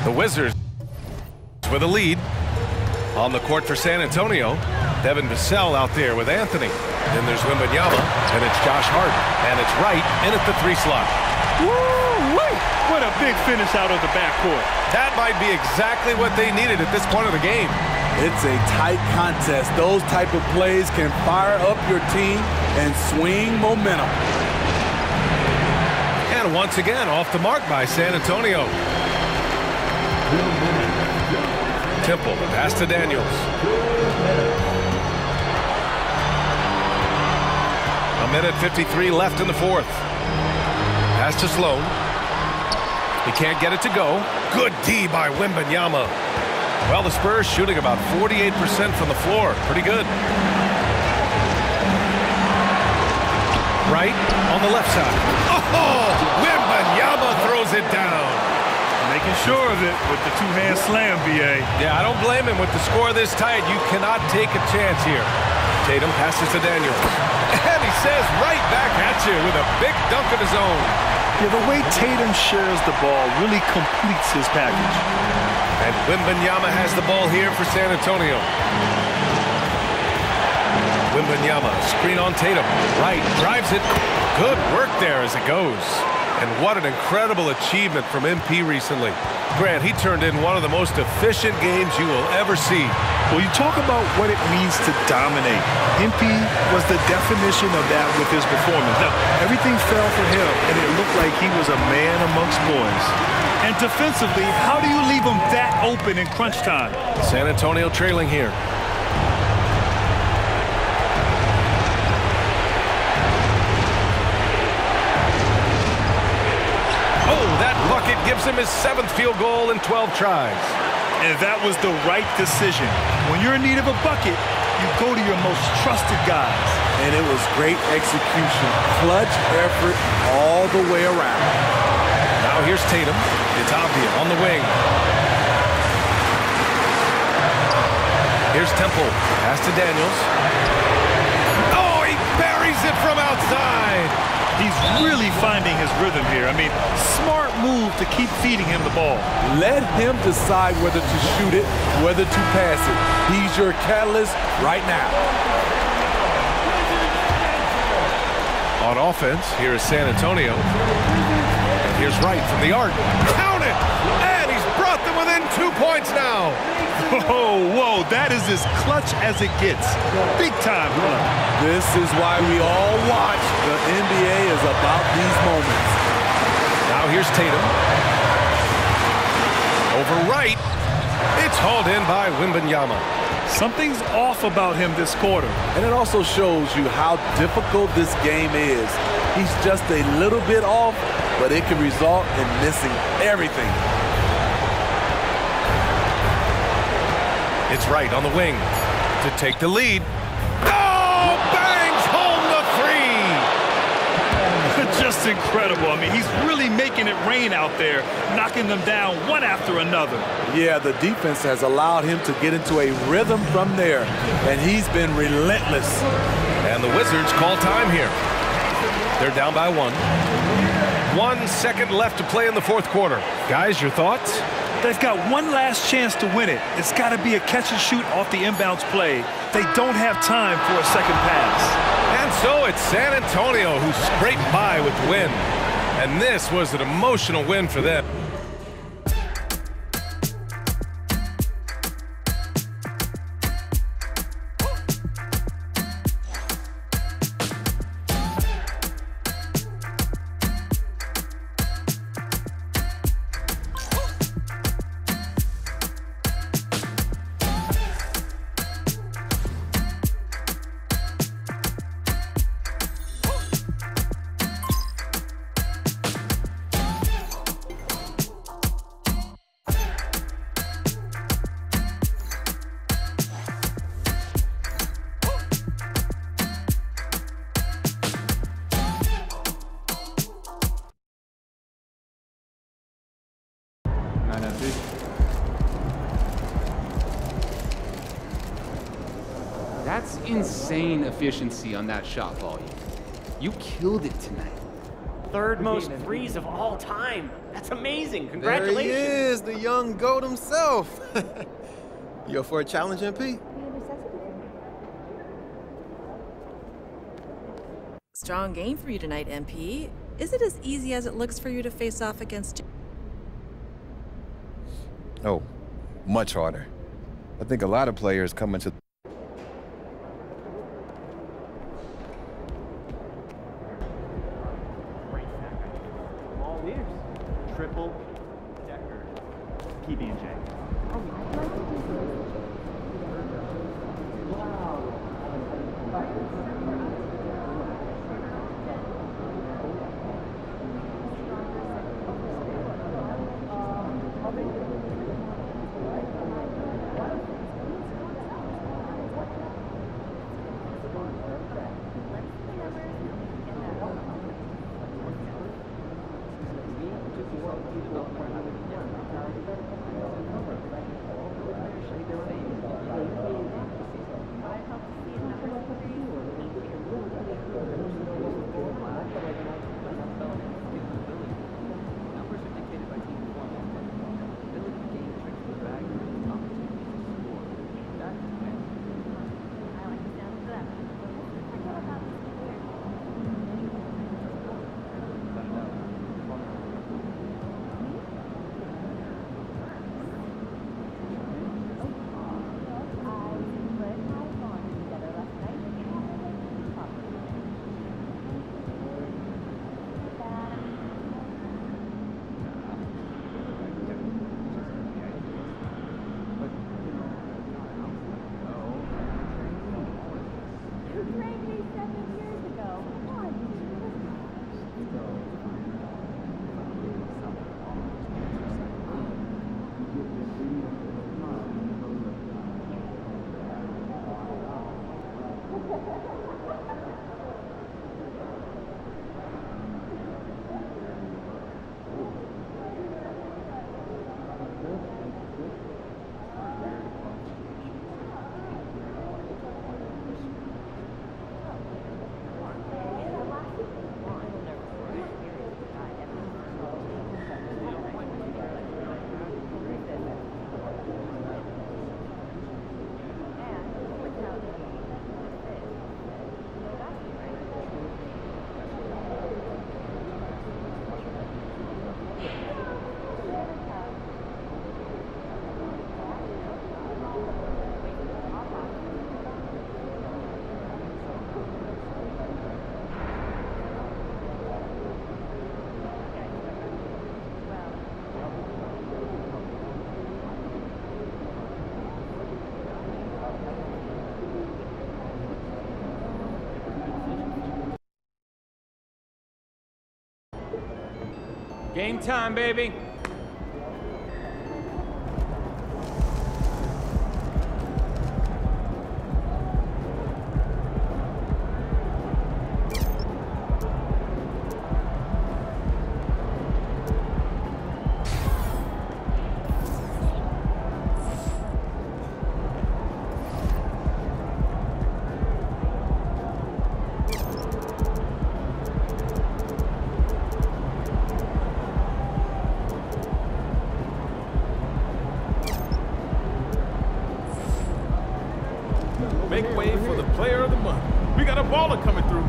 The Wizards with a lead. On the court for San Antonio, Devin Vassell out there with Anthony. Then there's Wembanyama, and it's Josh Hart. And it's Wright in at the 3 slot. Woo-wee! What a big finish out of the backcourt. That might be exactly what they needed at this point of the game. It's a tight contest. Those type of plays can fire up your team and swing momentum. And once again, off the mark by San Antonio. Temple, pass to Daniels. A minute 53 left in the fourth. Pass to Sloan. He can't get it to go. Good D by Wembanyama. Well, the Spurs shooting about 48% from the floor. Pretty good. Right on the left side. Oh, Wembanyama throws it down. Making sure of it with the two-hand slam, B.A. Yeah, I don't blame him. With the score this tight, you cannot take a chance here. Tatum passes to Daniels. And he says right back at you with a big dunk of his own. Yeah, the way Tatum shares the ball really completes his package. And Wembanyama has the ball here for San Antonio. Wembanyama, screen on Tatum. Right, drives it. Good work there as it goes. And what an incredible achievement from MP recently. Grant, he turned in one of the most efficient games you will ever see. Well, you talk about what it means to dominate. MP was the definition of that with his performance. Now, everything fell for him, and it looked like he was a man amongst boys. And defensively, how do you leave him that open in crunch time? San Antonio trailing here. Gives him his 7th field goal in 12 tries. And that was the right decision. When you're in need of a bucket, you go to your most trusted guys. And it was great execution. Clutch effort all the way around. Now here's Tatum. It's Avdia on the wing. Here's Temple. Pass to Daniels. Oh, he buries it from outside. He's really finding his rhythm here. I mean, smart move to keep feeding him the ball. Let him decide whether to shoot it, whether to pass it. He's your catalyst right now. On offense, here is San Antonio. And here's Wright from the arc. Count it! And he's brought them within 2 points now. Whoa, that is as clutch as it gets. Big time run. This is why we all watch. The NBA is about these moments. Now here's Tatum. Over Wright. It's hauled in by Wembanyama. Something's off about him this quarter. And it also shows you how difficult this game is. He's just a little bit off, but it can result in missing everything. It's Wright on the wing to take the lead. Oh, bangs home the 3! Just incredible. I mean, he's really making it rain out there, knocking them down one after another. Yeah, the defense has allowed him to get into a rhythm from there, and he's been relentless. And the Wizards call time here. They're down by 1. 1 second left to play in the fourth quarter. Guys, your thoughts? They've got one last chance to win it. It's got to be a catch and shoot off the inbounds play. They don't have time for a second pass. And so it's San Antonio who scraped by with the win. And this was an emotional win for them. That's insane efficiency on that shot volume. You killed it tonight. third most threes of all time. That's amazing. Congratulations. There he is, the young GOAT himself. You up for a challenge, MP? Strong game for you tonight, MP. Is it as easy as it looks for you to face off against... Oh, much harder. I think a lot of players come into... All ears. Triple decker. PB&J. Game time, baby. Make way for the player of the month. We got a baller coming through.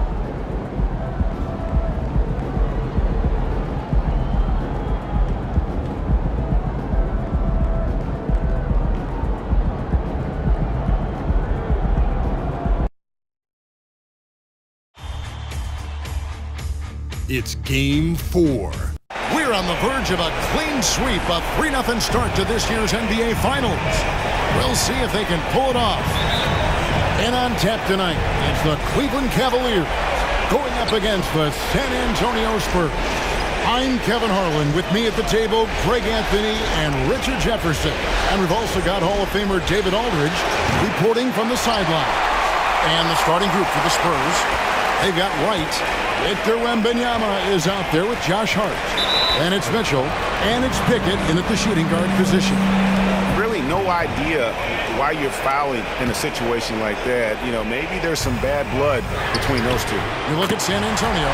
It's Game 4. We're on the verge of a clean sweep, a 3-0 start to this year's NBA Finals. We'll see if they can pull it off. And on tap tonight, it's the Cleveland Cavaliers going up against the San Antonio Spurs. I'm Kevin Harlan. With me at the table, Greg Anthony and Richard Jefferson. And we've also got Hall of Famer David Aldridge reporting from the sideline. And the starting group for the Spurs, they've got Wright. Victor Wembanyama is out there with Josh Hart. And it's Mitchell. And it's Pickett in at the shooting guard position. Really no idea why you're fouling in a situation like that. You know, maybe there's some bad blood between those two. You look at San Antonio.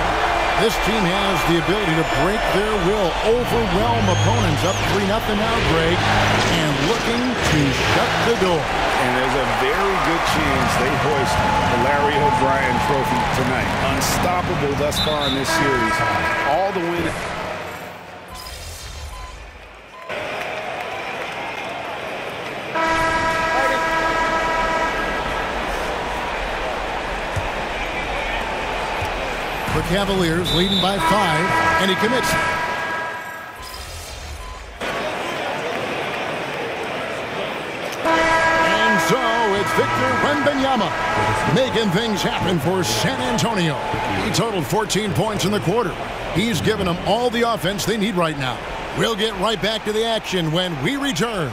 This team has the ability to break their will, overwhelm opponents. Up 3-0 now, Greg, and looking to shut the door. And there's a very good chance they hoist the Larry O'Brien Trophy tonight. Unstoppable thus far in this series. All the win. The Cavaliers leading by 5, and he commits. And so it's Victor Wembanyama making things happen for San Antonio. He totaled 14 points in the quarter. He's given them all the offense they need right now. We'll get right back to the action when we return.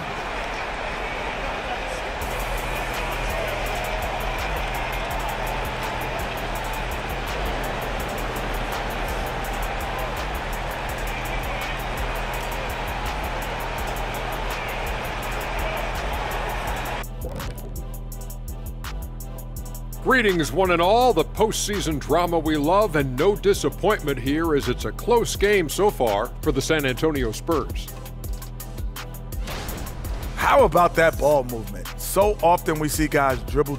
Greetings, one and all. The postseason drama we love, and no disappointment here as it's a close game so far for the San Antonio Spurs. How about that ball movement? So often we see guys dribble,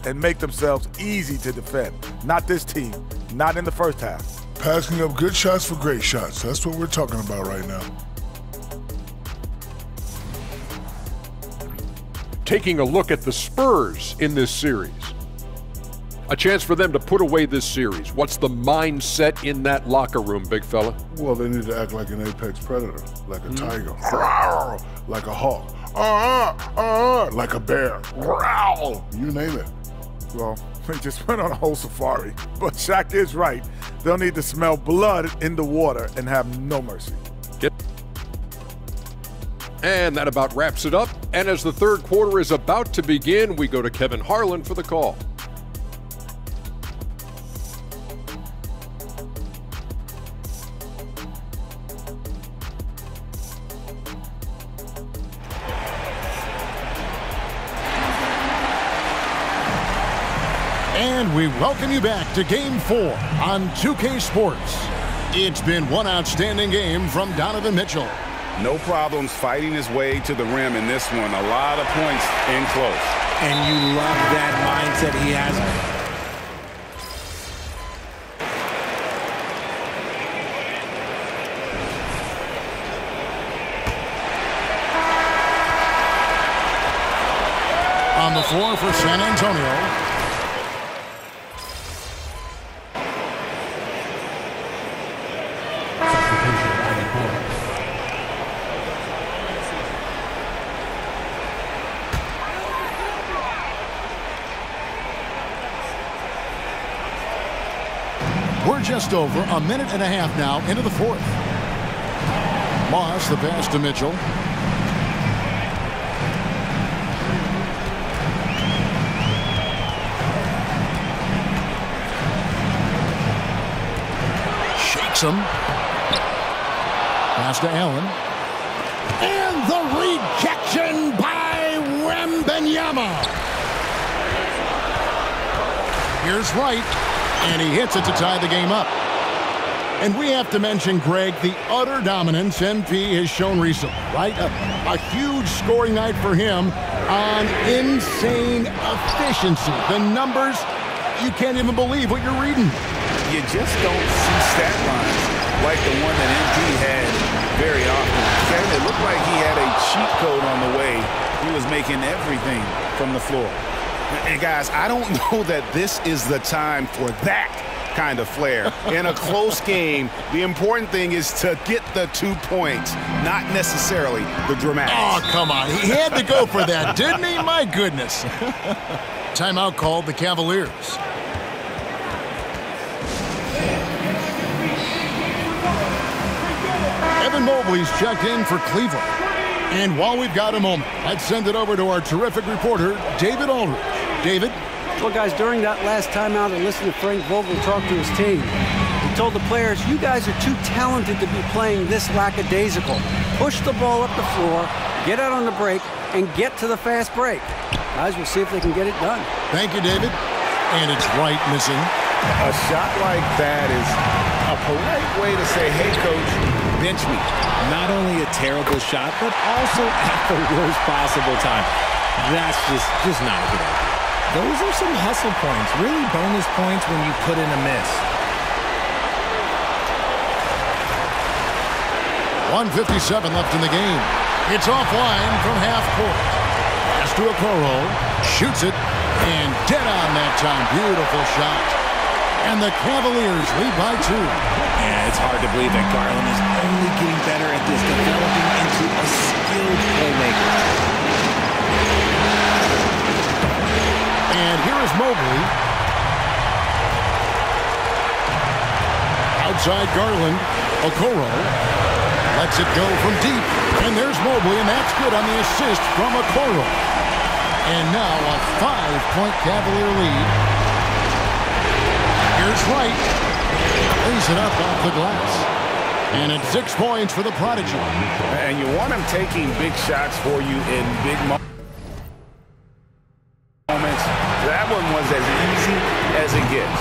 and make themselves easy to defend. Not this team, not in the first half. Passing up good shots for great shots. That's what we're talking about right now. Taking a look at the Spurs in this series. A chance for them to put away this series. What's the mindset in that locker room, big fella? Well, they need to act like an apex predator, like a tiger, like a hawk, like a bear, you name it. Well, we just went on a whole safari. But Shaq is right. They'll need to smell blood in the water and have no mercy. And that about wraps it up. And as the third quarter is about to begin, we go to Kevin Harlan for the call. And we welcome you back to Game 4 on 2K Sports. It's been one outstanding game from Donovan Mitchell. No problems fighting his way to the rim in this one. A lot of points in close. And you love that mindset he has. On the floor for San Antonio. We're just over a minute and a half now into the fourth. Moss, the pass to Mitchell. Shakes him. Pass to Allen. And the rejection by Wembanyama. Here's Wright. And he hits it to tie the game up. And we have to mention, Greg, the utter dominance MP has shown recently, right? A huge scoring night for him on insane efficiency. The numbers, you can't even believe what you're reading. You just don't see stat lines like the one that MP had very often. Kevin, it looked like he had a cheat code on the way. He was making everything from the floor. And guys, I don't know that this is the time for that kind of flair. In a close game, the important thing is to get the 2 points, not necessarily the dramatics. Oh, come on. He had to go for that, didn't he? My goodness. Timeout called the Cavaliers. Evan Mobley's checked in for Cleveland. And while we've got a moment, let's send it over to our terrific reporter, David Aldridge. David? Well, guys, during that last timeout, I listened to Frank Vogel talk to his team. He told the players, you guys are too talented to be playing this lackadaisical. Push the ball up the floor, get out on the break, and get to the fast break. Guys, we'll see if they can get it done. Thank you, David. And it's Wright missing. A shot like that is a polite way to say, hey, coach, bench me. Not only a terrible shot, but also at the worst possible time. That's just not a good idea. Those are some hustle points, really bonus points when you put in a miss. 1:57 left in the game. It's offline from half court. Pass to Okoro, shoots it, and dead on that time. Beautiful shot. And the Cavaliers lead by 2. Yeah, it's hard to believe that Garland is only getting better at this, developing into a skilled playmaker. And here is Mobley. Outside Garland, Okoro lets it go from deep. And there's Mobley, and that's good on the assist from Okoro. And now a 5-point Cavalier lead. Here's Wright. Lays it up off the glass. And it's 6 points for the Prodigy. And you want him taking big shots for you in big moments. That one was as easy as it gets.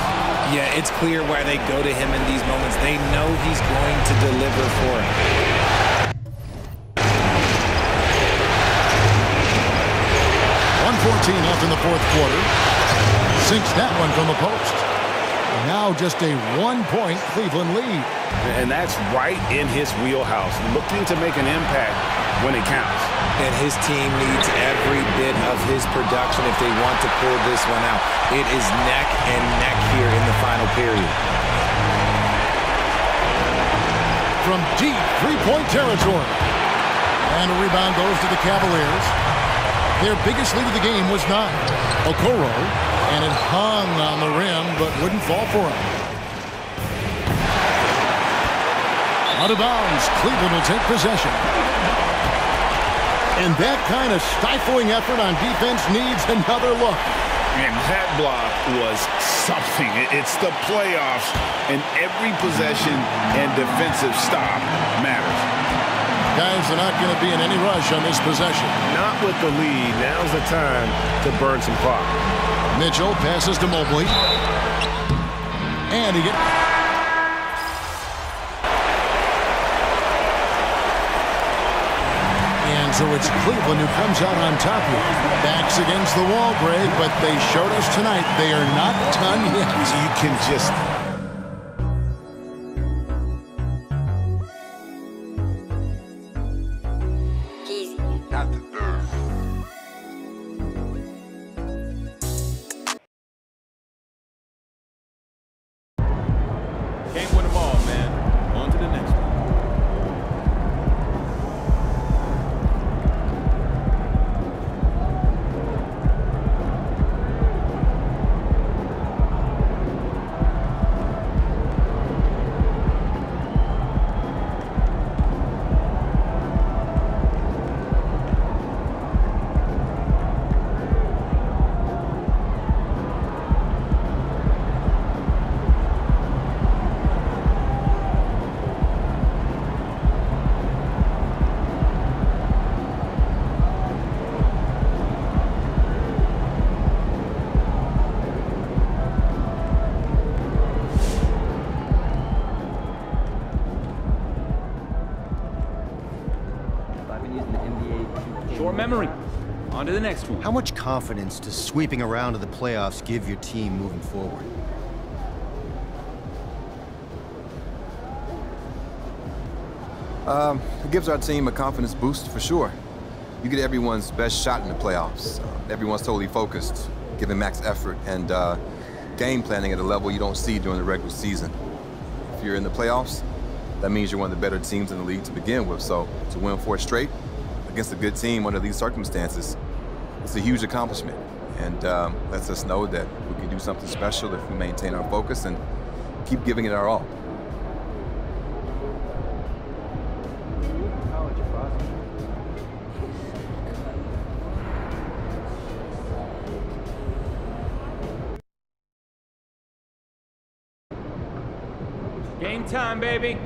Yeah, it's clear why they go to him in these moments. They know he's going to deliver for him. Left in the fourth quarter. Sinks that one from the post. And now just a 1-point Cleveland lead. And that's right in his wheelhouse, looking to make an impact when it counts. And his team needs every bit of his production if they want to pull this one out. It is neck and neck here in the final period. From deep three-point territory. And a rebound goes to the Cavaliers. Their biggest lead of the game was 9. Okoro, and it hung on the rim, but wouldn't fall for him. Out of bounds, Cleveland will take possession. And that kind of stifling effort on defense needs another look. And that block was something. It's the playoffs, and every possession and defensive stop matters. Guys are not going to be in any rush on this possession. Not with the lead. Now's the time to burn some clock. Mitchell passes to Mobley. And he gets... And so it's Cleveland who comes out on top here. Backs against the wall, Greg, but they showed us tonight they are not done yet. You can just... Memory. On to the next one. How much confidence does sweeping around to the playoffs give your team moving forward? It gives our team a confidence boost for sure. You get everyone's best shot in the playoffs. Everyone's totally focused, giving max effort, and game planning at a level you don't see during the regular season. If you're in the playoffs, that means you're one of the better teams in the league to begin with. So to win 4 straight against a good team under these circumstances, it's a huge accomplishment, and lets us know that we can do something special if we maintain our focus and keep giving it our all. Game time, baby.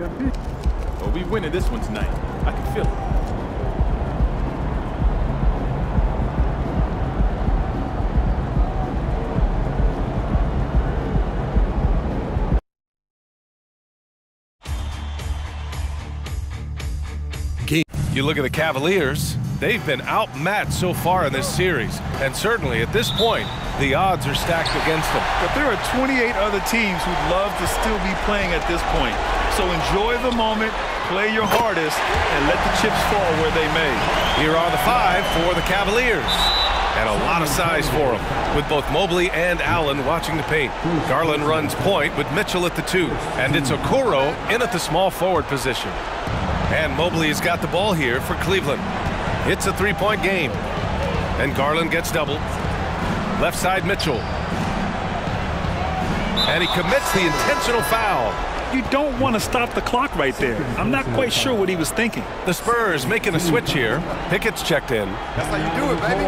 Well, we winning this one tonight. I can feel it. You look at the Cavaliers, they've been outmatched so far in this series. And certainly at this point, the odds are stacked against them. But there are 28 other teams who'd love to still be playing at this point. So enjoy the moment, play your hardest, and let the chips fall where they may. Here are the 5 for the Cavaliers. And a lot of size for them, with both Mobley and Allen watching the paint. Garland runs point with Mitchell at the 2. And it's Okoro in at the small forward position. And Mobley has got the ball here for Cleveland. It's a 3-point game. And Garland gets doubled. Left side Mitchell. And he commits the intentional foul. You don't want to stop the clock right there. I'm not quite sure what he was thinking. The Spurs making a switch here. Pickett's checked in. That's how you do it, baby.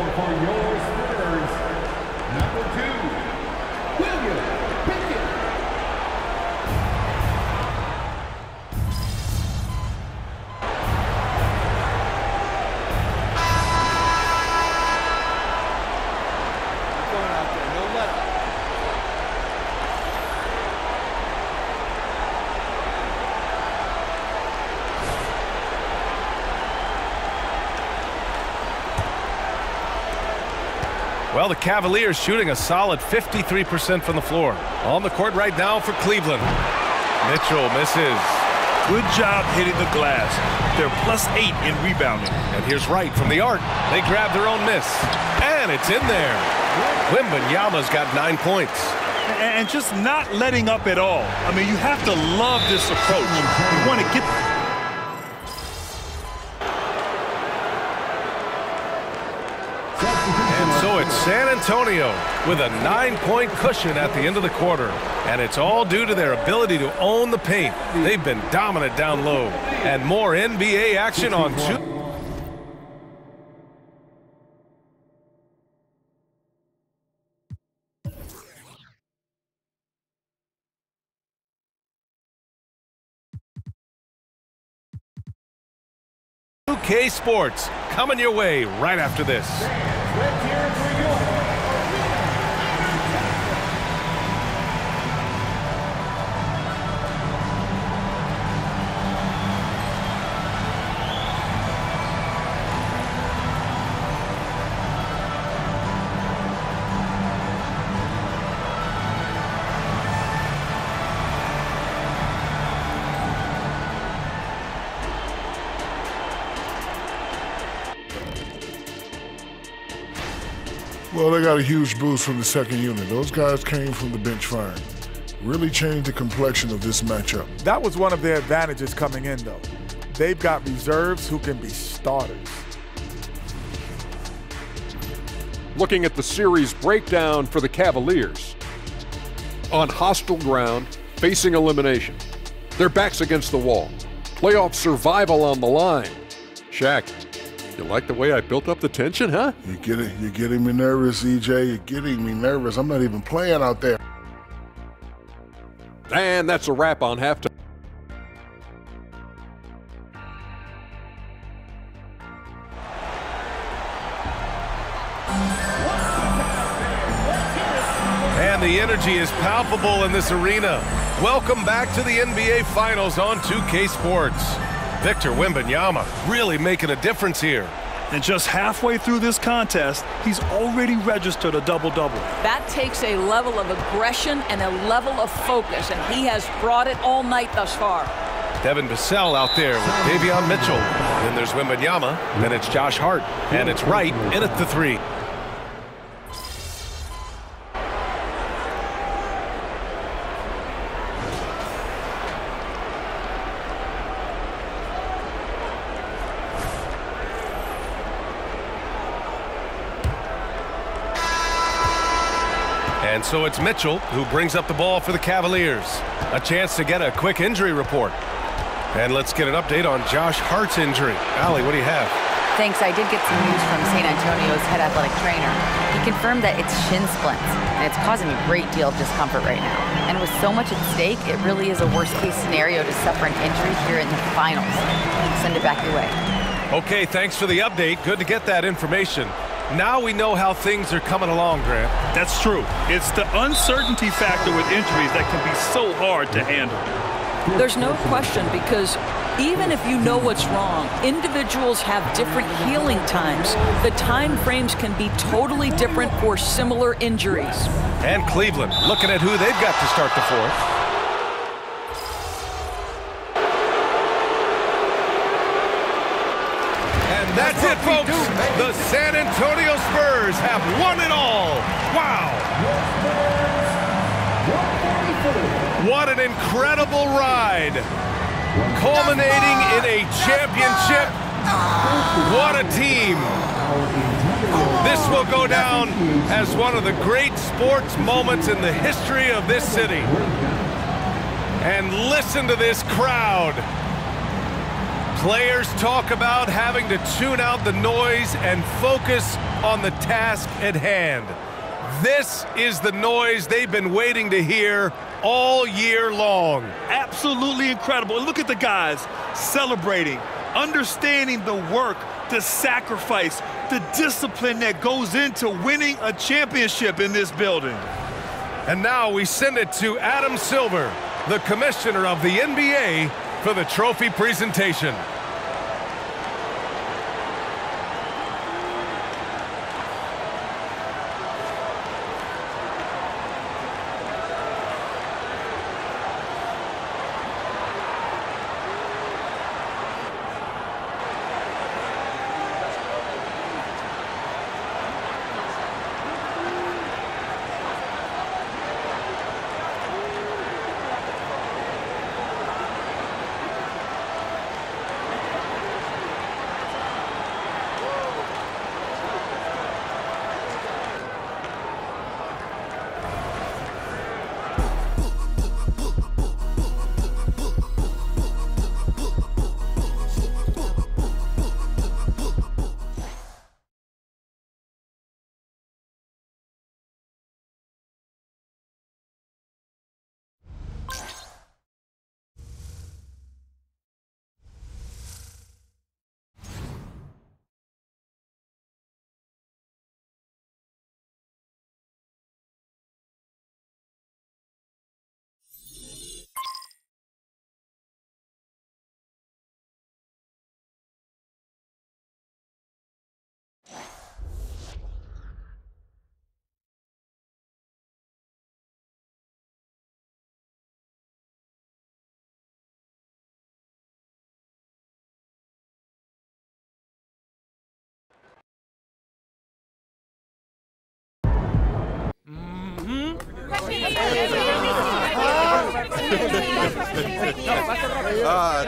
Well, the Cavaliers shooting a solid 53% from the floor. On the court right now for Cleveland. Mitchell misses. Good job hitting the glass. They're +8 in rebounding. And here's Wright from the arc. They grab their own miss. And it's in there. Wembanyama's got 9 points. And just not letting up at all. I mean, you have to love this approach. You want to get... So it's San Antonio with a 9-point cushion at the end of the quarter. And it's all due to their ability to own the paint. They've been dominant down low. And more NBA action on 2. UK Sports coming your way right after this. Well, they got a huge boost from the second unit. Those guys came from the bench firing. Really changed the complexion of this matchup. That was one of their advantages coming in, though. They've got reserves who can be starters. Looking at the series breakdown for the Cavaliers. On hostile ground, facing elimination. Their backs against the wall. Playoff survival on the line. Shaq, you like the way I built up the tension, huh? You're getting me nervous, EJ. You're getting me nervous. I'm not even playing out there. And that's a wrap on halftime. And the energy is palpable in this arena. Welcome back to the NBA Finals on 2K Sports. Victor Wembanyama really making a difference here. And just halfway through this contest, he's already registered a double-double. That takes a level of aggression and a level of focus, and he has brought it all night thus far. Devin Vassell out there with Davion Mitchell. Then there's Wembanyama, then it's Josh Hart, and it's Wright in at the 3. And so it's Mitchell who brings up the ball for the Cavaliers. A chance to get a quick injury report. And let's get an update on Josh Hart's injury. Allie, what do you have? Thanks. I did get some news from San Antonio's head athletic trainer. He confirmed that it's shin splints, and it's causing a great deal of discomfort right now. And with so much at stake, it really is a worst-case scenario to suffer an injury here in the finals. Send it back your way. Okay, thanks for the update. Good to get that information. Now we know how things are coming along, Grant. That's true. It's the uncertainty factor with injuries that can be so hard to handle. There's no question, because even if you know what's wrong, individuals have different healing times. The time frames can be totally different for similar injuries. And Cleveland, looking at who they've got to start the fourth. And that's it, folks. The San Antonio Spurs have won it all. Wow. What an incredible ride. Culminating in a championship. What a team. This will go down as one of the great sports moments in the history of this city. And listen to this crowd. Players talk about having to tune out the noise and focus on the task at hand. This is the noise they've been waiting to hear all year long. Absolutely incredible. Look at the guys celebrating, understanding the work, the sacrifice, the discipline that goes into winning a championship in this building. And now we send it to Adam Silver, the commissioner of the NBA, for the trophy presentation.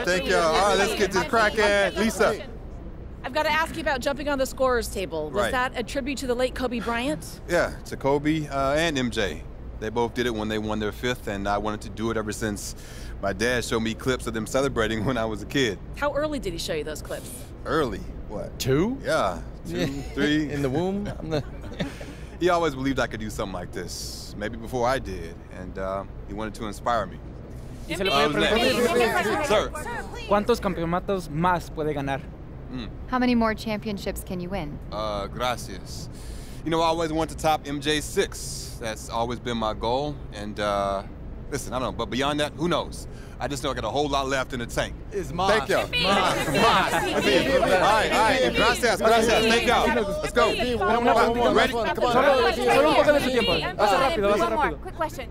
Thank you. All right, let's get this cracking. Lisa. I've got to ask you about jumping on the scorer's table. Was that a tribute to the late Kobe Bryant? Yeah, to Kobe and MJ. They both did it when they won their fifth, and I wanted to do it ever since my dad showed me clips of them celebrating when I was a kid. How early did he show you those clips? Early? What? 2? Yeah, 2, 3. In the womb? He always believed I could do something like this, maybe before I did, and he wanted to inspire me. Sir, ¿cuántos campeonatos más puede ganar? How many more championships can you win? Gracias. You know, I always wanted to top MJ's 6. That's always been my goal, and listen, I don't know, but beyond that, who knows? I just know I got a whole lot left in the tank. It's Mas. Thank you. All right. Gracias. Thank y'all. Let's go. Ready? One more quick question.